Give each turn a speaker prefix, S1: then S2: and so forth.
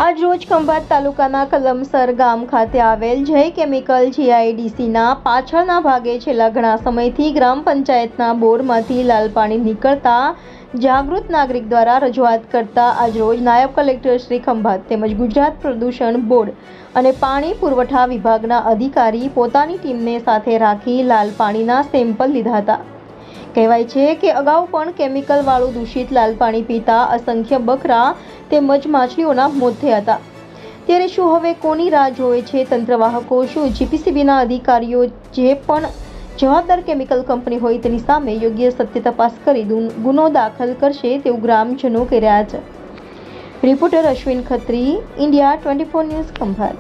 S1: આજ રોજ ખંભાત તાલુકાના કલમસર ગામ ખાતે આવેલ જય કેમિકલ જીઆઈડીસીના પાછળના ભાગે છેલ્લા ઘણા સમયથી ગ્રામ પંચાયતના બોરમાંથી લાલ પાણી નીકળતા જાગૃત નાગરિક દ્વારા રજૂઆત કરતા આજરોજ નાયબ કલેક્ટર શ્રી ખંભાત તેમજ ગુજરાત પ્રદૂષણ બોર્ડ અને પાણી પુરવઠા વિભાગના અધિકારી પોતાની ટીમને સાથે રાખી લાલ પાણીના સેમ્પલ લીધા હતા। કહેવાય છે કે અગાઉ પણ કેમિકલવાળું દૂષિત લાલ પાણી પીતા અસંખ્ય બકરા તેમજ માછલીઓના મોત થયા હતા। ત્યારે શું હવે કોની રાહ જોવે છે તંત્રવાહકો? શું જીપીસીબીના અધિકારીઓ જે પણ જવાબદાર કેમિકલ કંપની હોય તેની સામે યોગ્ય સત્ય તપાસ કરી ગુનો દાખલ કરશે તેવું ગ્રામજનો કહી રહ્યા છે। Reporter Ashwin Khatri, India 24 news, Khambhat.